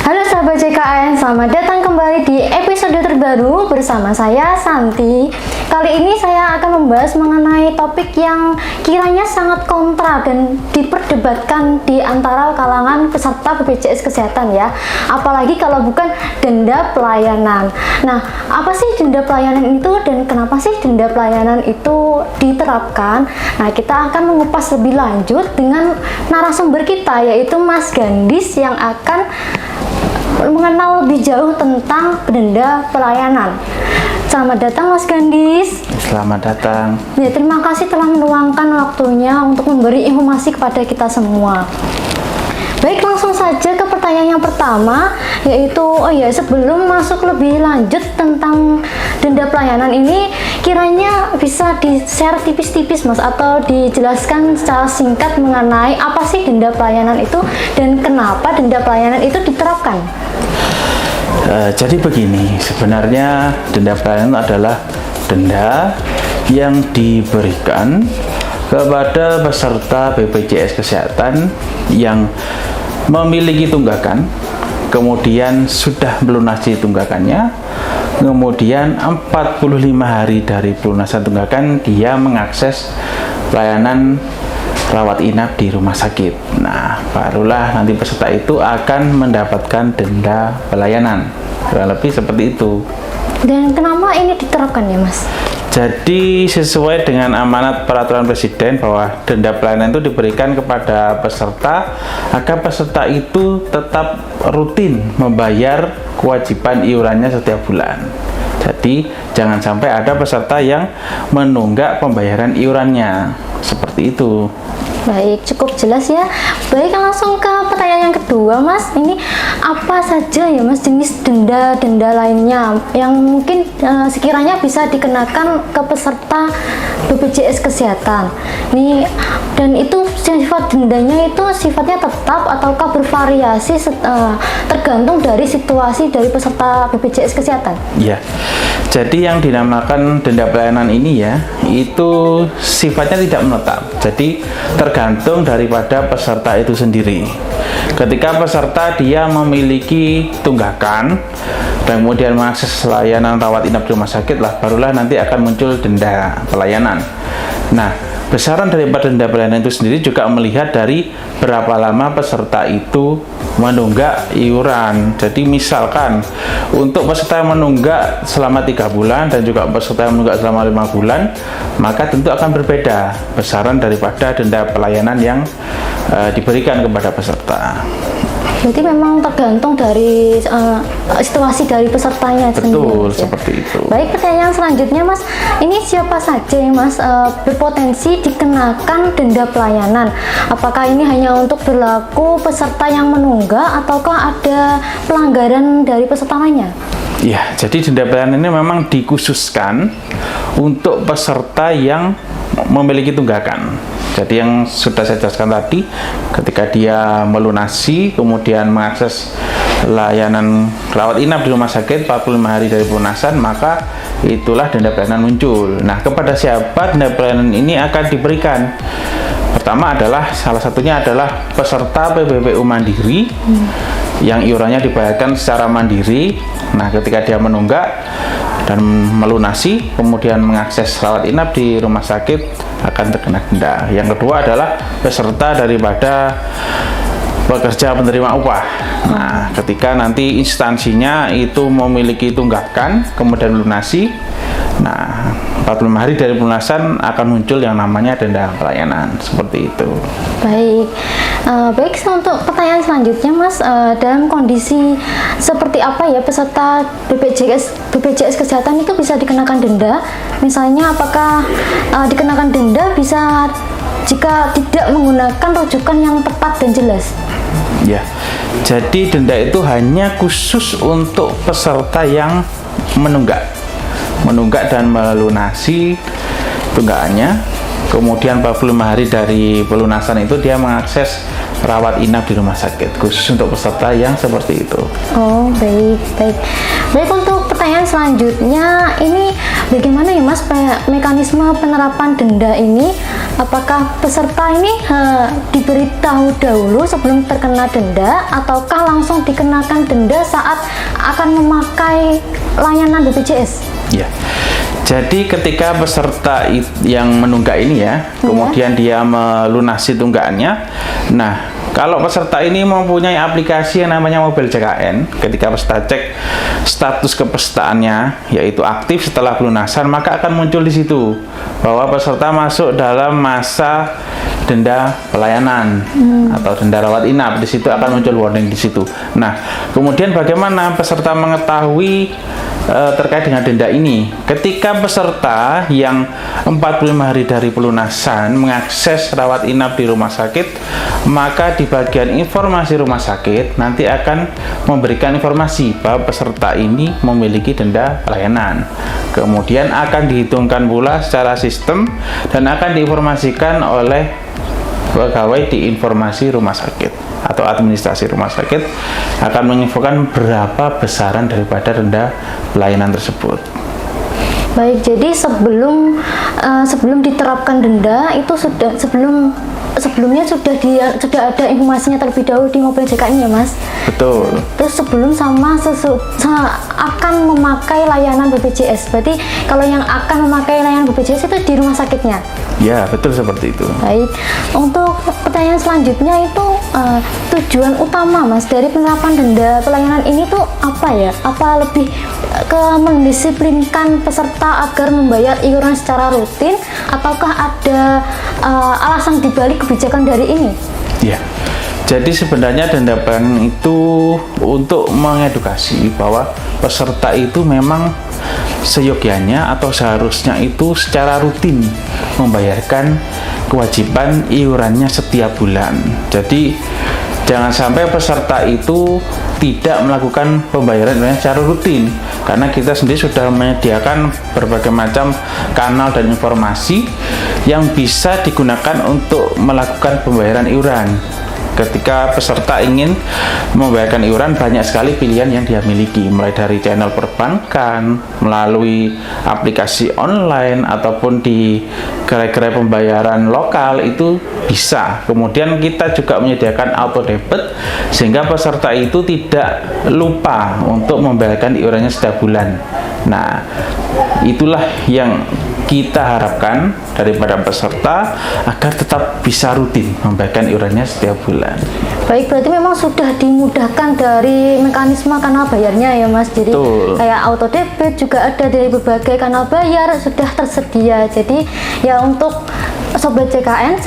Halo sahabat JKN, selamat datang kembali di episode terbaru bersama saya Santi. Kali ini saya akan membahas mengenai topik yang kiranya sangat kontra dan diperdebatkan di antara kalangan peserta BPJS Kesehatan ya. Apalagi kalau bukan denda pelayanan. Nah, apa sih denda pelayanan itu dan kenapa sih denda pelayanan itu diterapkan? Nah, kita akan mengupas lebih lanjut dengan narasumber kita yaitu Mas Gandis yang akan mengenal lebih jauh tentang denda pelayanan. Selamat datang Mas Gandis. Selamat datang. Ya, terima kasih telah meluangkan waktunya untuk memberi informasi kepada kita semua. Baik, langsung saja ke pertanyaan yang pertama, yaitu sebelum masuk lebih lanjut tentang denda pelayanan ini, kiranya bisa di-share tipis-tipis Mas, atau dijelaskan secara singkat mengenai apa sih denda pelayanan itu dan kenapa denda pelayanan itu diterapkan. Jadi begini, sebenarnya denda pelayanan adalah denda yang diberikan kepada peserta BPJS Kesehatan yang memiliki tunggakan, kemudian sudah melunasi tunggakannya, kemudian 45 hari dari pelunasan tunggakan dia mengakses pelayanan rawat inap di rumah sakit. Nah, barulah nanti peserta itu akan mendapatkan denda pelayanan. Kurang lebih seperti itu. Dan kenapa ini diterapkan ya Mas? Jadi sesuai dengan amanat peraturan presiden bahwa denda pelayanan itu diberikan kepada peserta agar peserta itu tetap rutin membayar kewajiban iurannya setiap bulan. Jadi jangan sampai ada peserta yang menunggak pembayaran iurannya. Seperti itu. Baik, cukup jelas ya. Baik, langsung ke pertanyaan yang kedua Mas. Ini apa saja ya Mas jenis denda-denda lainnya yang mungkin sekiranya bisa dikenakan ke peserta BPJS Kesehatan ini, dan itu sifat dendanya itu sifatnya tetap ataukah bervariasi tergantung dari situasi dari peserta BPJS Kesehatan? Ya, jadi yang dinamakan denda pelayanan ini ya, itu sifatnya tidak menetap. Jadi tergantung daripada peserta itu sendiri. Ketika peserta dia memiliki tunggakan dan kemudian mengakses layanan rawat inap di rumah sakit lah, barulah nanti akan muncul denda pelayanan. Nah, besaran daripada denda pelayanan itu sendiri juga melihat dari berapa lama peserta itu menunggak iuran. Jadi misalkan untuk peserta yang menunggak selama 3 bulan dan juga peserta yang menunggak selama 5 bulan, maka tentu akan berbeda besaran daripada denda pelayanan yang diberikan kepada peserta. Berarti memang tergantung dari situasi dari pesertanya sendiri. Betul, ya? Seperti itu. Baik, pertanyaan selanjutnya Mas, ini siapa saja yang Mas berpotensi dikenakan denda pelayanan? Apakah ini hanya untuk berlaku peserta yang menunggak ataukah ada pelanggaran dari peserta lainnya? Ya, jadi denda pelayanan ini memang dikhususkan untuk peserta yang memiliki tunggakan. Jadi yang sudah saya jelaskan tadi, ketika dia melunasi kemudian mengakses layanan rawat inap di rumah sakit 45 hari dari pelunasan, maka itulah denda pelayanan muncul. Nah, kepada siapa denda pelayanan ini akan diberikan? Pertama adalah, salah satunya adalah peserta PPPU Mandiri yang iurannya dibayarkan secara mandiri. Nah, ketika dia menunggak dan melunasi kemudian mengakses rawat inap di rumah sakit akan terkena denda. Yang kedua adalah peserta daripada pekerja penerima upah. Nah, ketika nanti instansinya itu memiliki tunggakan kemudian melunasi, nah 45 hari dari pelunasan akan muncul yang namanya denda pelayanan. Seperti itu. Baik, baik, untuk pertanyaan selanjutnya Mas, dalam kondisi seperti apa ya peserta BPJS Kesehatan itu bisa dikenakan denda? Misalnya apakah dikenakan denda bisa jika tidak menggunakan rujukan yang tepat dan jelas? Ya, jadi denda itu hanya khusus untuk peserta yang menunggak dan melunasi tunggakannya, kemudian 45 hari dari pelunasan itu dia mengakses rawat inap di rumah sakit, khusus untuk peserta yang seperti itu. Oh, baik. Baik, untuk pertanyaan selanjutnya, ini bagaimana ya Mas mekanisme penerapan denda ini? Apakah peserta ini diberitahu dahulu sebelum terkena denda, ataukah langsung dikenakan denda saat akan memakai layanan BPJS? Ya. Jadi ketika peserta yang menunggak ini kemudian dia melunasi tunggakannya. Nah, kalau peserta ini mempunyai aplikasi yang namanya Mobile JKN, ketika peserta cek status kepesertaannya yaitu aktif setelah pelunasan, maka akan muncul di situ bahwa peserta masuk dalam masa denda pelayanan atau denda rawat inap. Di situ akan muncul warning di situ. Nah, kemudian bagaimana peserta mengetahui terkait dengan denda ini? Ketika peserta yang 45 hari dari pelunasan mengakses rawat inap di rumah sakit, maka di bagian informasi rumah sakit nanti akan memberikan informasi bahwa peserta ini memiliki denda pelayanan. Kemudian akan dihitungkan pula secara sistem dan akan diinformasikan oleh pegawai di informasi rumah sakit atau administrasi rumah sakit akan menginfokan berapa besaran daripada denda pelayanan tersebut. Baik, jadi sebelum diterapkan denda itu sebelumnya sudah ada informasinya terlebih dahulu di Mobile JKN ya Mas? Betul. Terus sebelum akan memakai layanan BPJS, berarti kalau yang akan memakai layanan BPJS itu di rumah sakitnya? Ya, betul seperti itu. Baik, untuk pertanyaan selanjutnya itu tujuan utama Mas dari penerapan denda pelayanan ini tuh apa ya? Apa lebih ke mendisiplinkan peserta agar membayar iuran secara rutin, ataukah ada alasan dibalik kebijakan dari ini? Ya, jadi sebenarnya denda pelayanan itu untuk mengedukasi bahwa peserta itu memang seyogyanya atau seharusnya itu secara rutin membayarkan kewajiban iurannya setiap bulan. Jadi jangan sampai peserta itu tidak melakukan pembayaran iurannya secara rutin, karena kita sendiri sudah menyediakan berbagai macam kanal dan informasi yang bisa digunakan untuk melakukan pembayaran iuran. Ketika peserta ingin membayarkan iuran, banyak sekali pilihan yang dia miliki, mulai dari channel perbankan, melalui aplikasi online, ataupun di gerai-gerai pembayaran lokal itu bisa. Kemudian kita juga menyediakan auto debit sehingga peserta itu tidak lupa untuk membayarkan iurannya setiap bulan. Nah, itulah yang kita harapkan daripada peserta agar tetap bisa rutin membayarkan iurannya setiap bulan. Baik, berarti memang sudah dimudahkan dari mekanisme kanal bayarnya ya Mas. Jadi kayak auto debit juga ada dari berbagai kanal bayar sudah tersedia. Jadi ya untuk sahabat JKN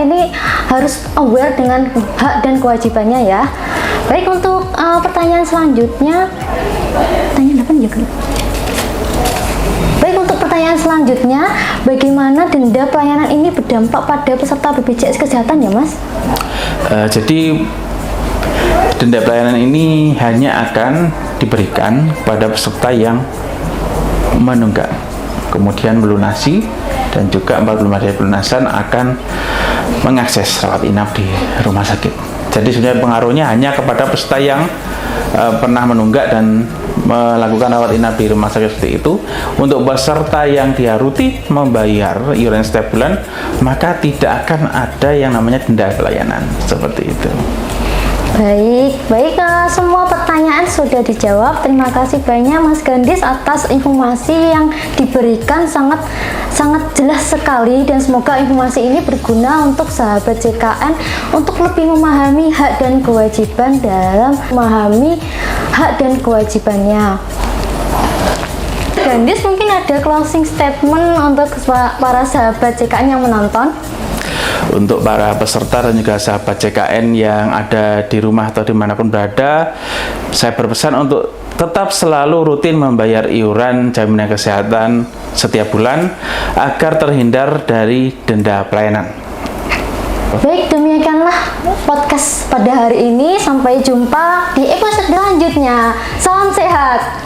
ini harus aware dengan hak dan kewajibannya ya. Baik, untuk pertanyaan selanjutnya, bagaimana denda pelayanan ini berdampak pada peserta BPJS Kesehatan ya Mas? Jadi denda pelayanan ini hanya akan diberikan pada peserta yang menunggak, kemudian melunasi, dan juga 45 hari pelunasan akan mengakses rawat inap di rumah sakit. Jadi sebenarnya pengaruhnya hanya kepada peserta yang pernah menunggak dan melakukan rawat inap di rumah sakit seperti itu. Untuk peserta yang dia rutin membayar iuran setiap bulan, maka tidak akan ada yang namanya denda pelayanan seperti itu. Baik, semua pertanyaan sudah dijawab. Terima kasih banyak Mas Gandis atas informasi yang diberikan, sangat jelas sekali, dan semoga informasi ini berguna untuk sahabat JKN untuk lebih memahami hak dan kewajiban dalam memahami hak dan kewajibannya. Gandis, mungkin ada closing statement untuk para sahabat JKN yang menonton? Untuk para peserta dan juga sahabat JKN yang ada di rumah atau dimanapun berada, saya berpesan untuk tetap selalu rutin membayar iuran jaminan kesehatan setiap bulan agar terhindar dari denda pelayanan. Baik, demikianlah podcast pada hari ini. Sampai jumpa di episode selanjutnya. Salam sehat.